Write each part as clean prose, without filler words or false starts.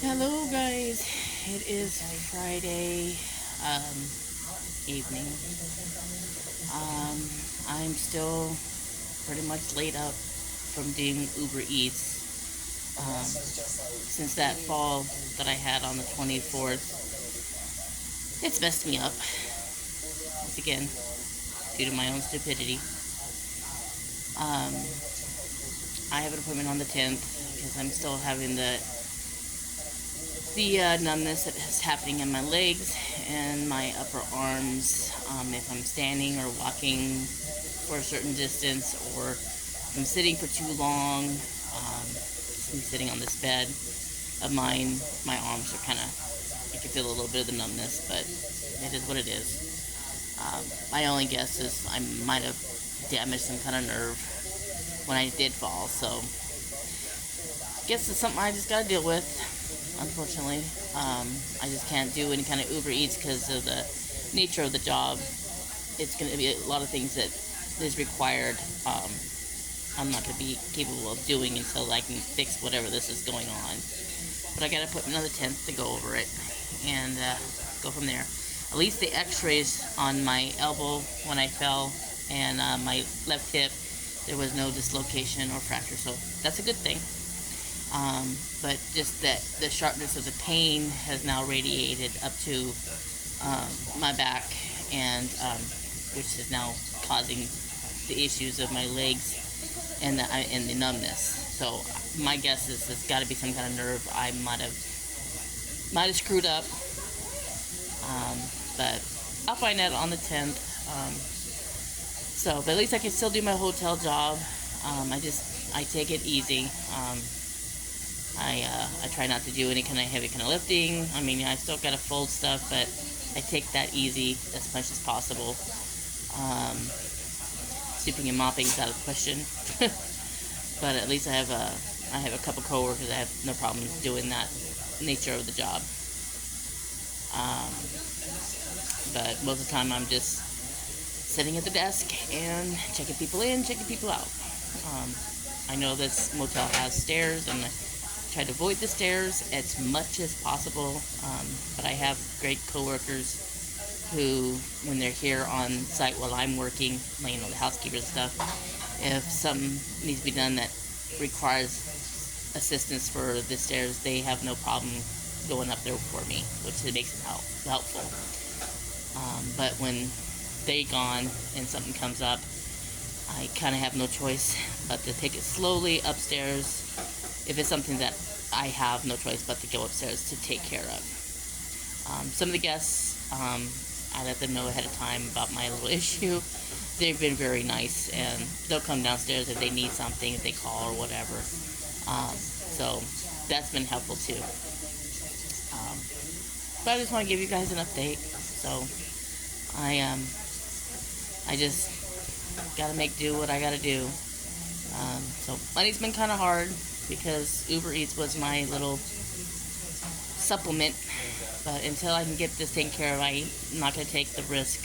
Hello, guys. It is Friday evening. Um, I'm still pretty much laid up from doing Uber Eats. Since that fall that I had on the 24th, it's messed me up. Once again, due to my own stupidity. Um, I have an appointment on the 10th because I'm still having the numbness that is happening in my legs and my upper arms. If I'm standing or walking for a certain distance, or if I'm sitting for too long, sitting on this bed of mine, my arms are kind of, I can feel a little bit of the numbness, but it is what it is. My only guess is I might have damaged some kind of nerve when I did fall, so I guess it's something I just got to deal with. Unfortunately, I just can't do any kind of Uber Eats because of the nature of the job. It's going to be a lot of things that is required. I'm not going to be capable of doing until I can fix whatever this is going on. But I got to put another 10th to go over it and go from there. At least the x-rays on my elbow when I fell and my left hip, there was no dislocation or fracture, so that's a good thing. But just that the sharpness of the pain has now radiated up to my back, and which is now causing the issues of my legs and the numbness. So my guess is it's got to be some kind of nerve I might have screwed up. But I'll find out on the 10th. But at least I can still do my hotel job. I take it easy. I try not to do any kind of heavy kind of lifting. I mean, I still gotta fold stuff, but I take that easy as much as possible. Sweeping and mopping is out of the question. But at least I have a couple coworkers that have no problem doing that nature of the job. But most of the time I'm just sitting at the desk and checking people in, checking people out. I know this motel has stairs, and I try to avoid the stairs as much as possible. But I have great coworkers who, when they're here on site while I'm working, the housekeepers and stuff, if something needs to be done that requires assistance for the stairs, they have no problem going up there for me, which makes it helpful. But when they're gone and something comes up, I kind of have no choice but to take it slowly upstairs if it's something that I have no choice but to go upstairs to take care of. Some of the guests, I let them know ahead of time about my little issue. They've been very nice, and they'll come downstairs if they need something, if they call or whatever. So that's been helpful too. But I just want to give you guys an update. So I just gotta make do what I gotta do. So money's been kind of hard because Uber Eats was my little supplement. But until I can get this taken care of, I'm not gonna take the risk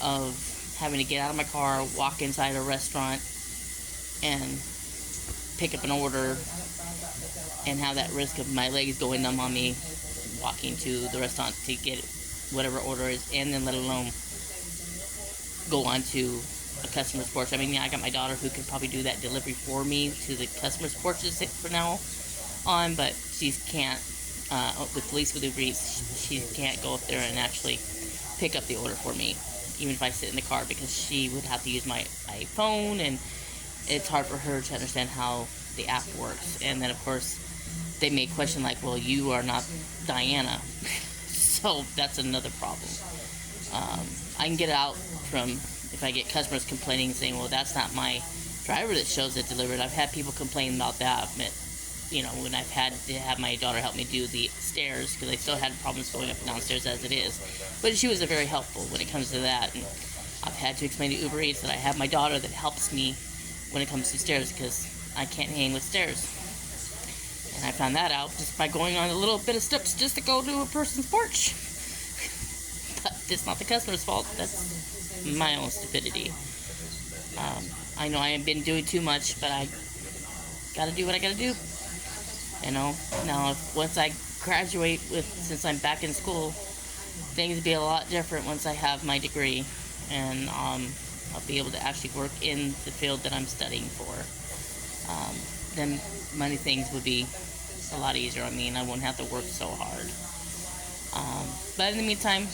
of having to get out of my car, walk inside a restaurant, and pick up an order, and have that risk of my legs going numb on me walking to the restaurant to get whatever order is, and then let alone go on to a customer's porch. I mean, I got my daughter who could probably do that delivery for me to the customer's porches for now on, but she can't, with Uber Eats, she can't go up there and actually pick up the order for me, even if I sit in the car, because she would have to use my phone, and it's hard for her to understand how the app works. And then, of course, they may question, like, well, you are not Diana. So that's another problem. I can get out from, if I get customers complaining, saying, well, that's not my driver that shows it delivered. I've had people complain about that, when I've had to have my daughter help me do the stairs, because I still had problems going up and downstairs as it is. But she was very helpful when it comes to that. And I've had to explain to Uber Eats that I have my daughter that helps me when it comes to stairs, because I can't hang with stairs. And I found that out just by going on a little bit of steps just to go to a person's porch. But it's not the customer's fault. That's my own stupidity. I know I have been doing too much, but I gotta do what I gotta do. You know, now once I graduate since I'm back in school, things will be a lot different once I have my degree, and I'll be able to actually work in the field that I'm studying for. Then many things would be a lot easier on me, and I won't have to work so hard. But in the meantime,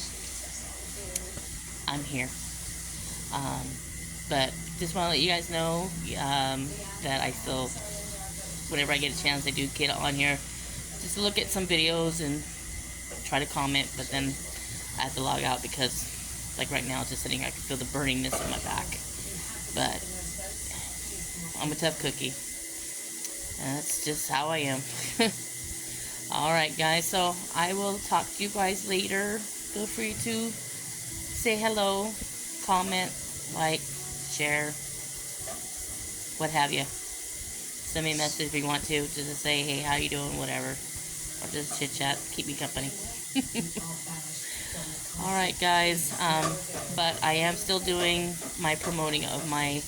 I'm here. Um, but just want to let you guys know that I still, whenever I get a chance, I do get on here just to look at some videos and try to comment. But then I have to log out because, like right now, just sitting here, I can feel the burningness in my back. But I'm a tough cookie. And that's just how I am. Alright guys, so I will talk to you guys later. Feel free to say hello, comment, like, share, what have you. Send me a message if you want to, just to say, hey, how you doing, whatever. Or just chit chat, keep me company. Alright guys, but I am still doing my promoting of my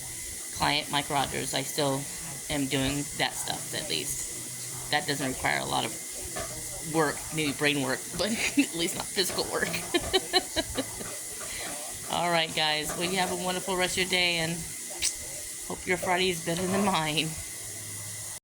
client, Mike Rogers. I still am doing that stuff, at least. That doesn't require a lot of work, maybe brain work, but at least not physical work. Alright guys, well you have a wonderful rest of your day, and hope your Friday is better than mine.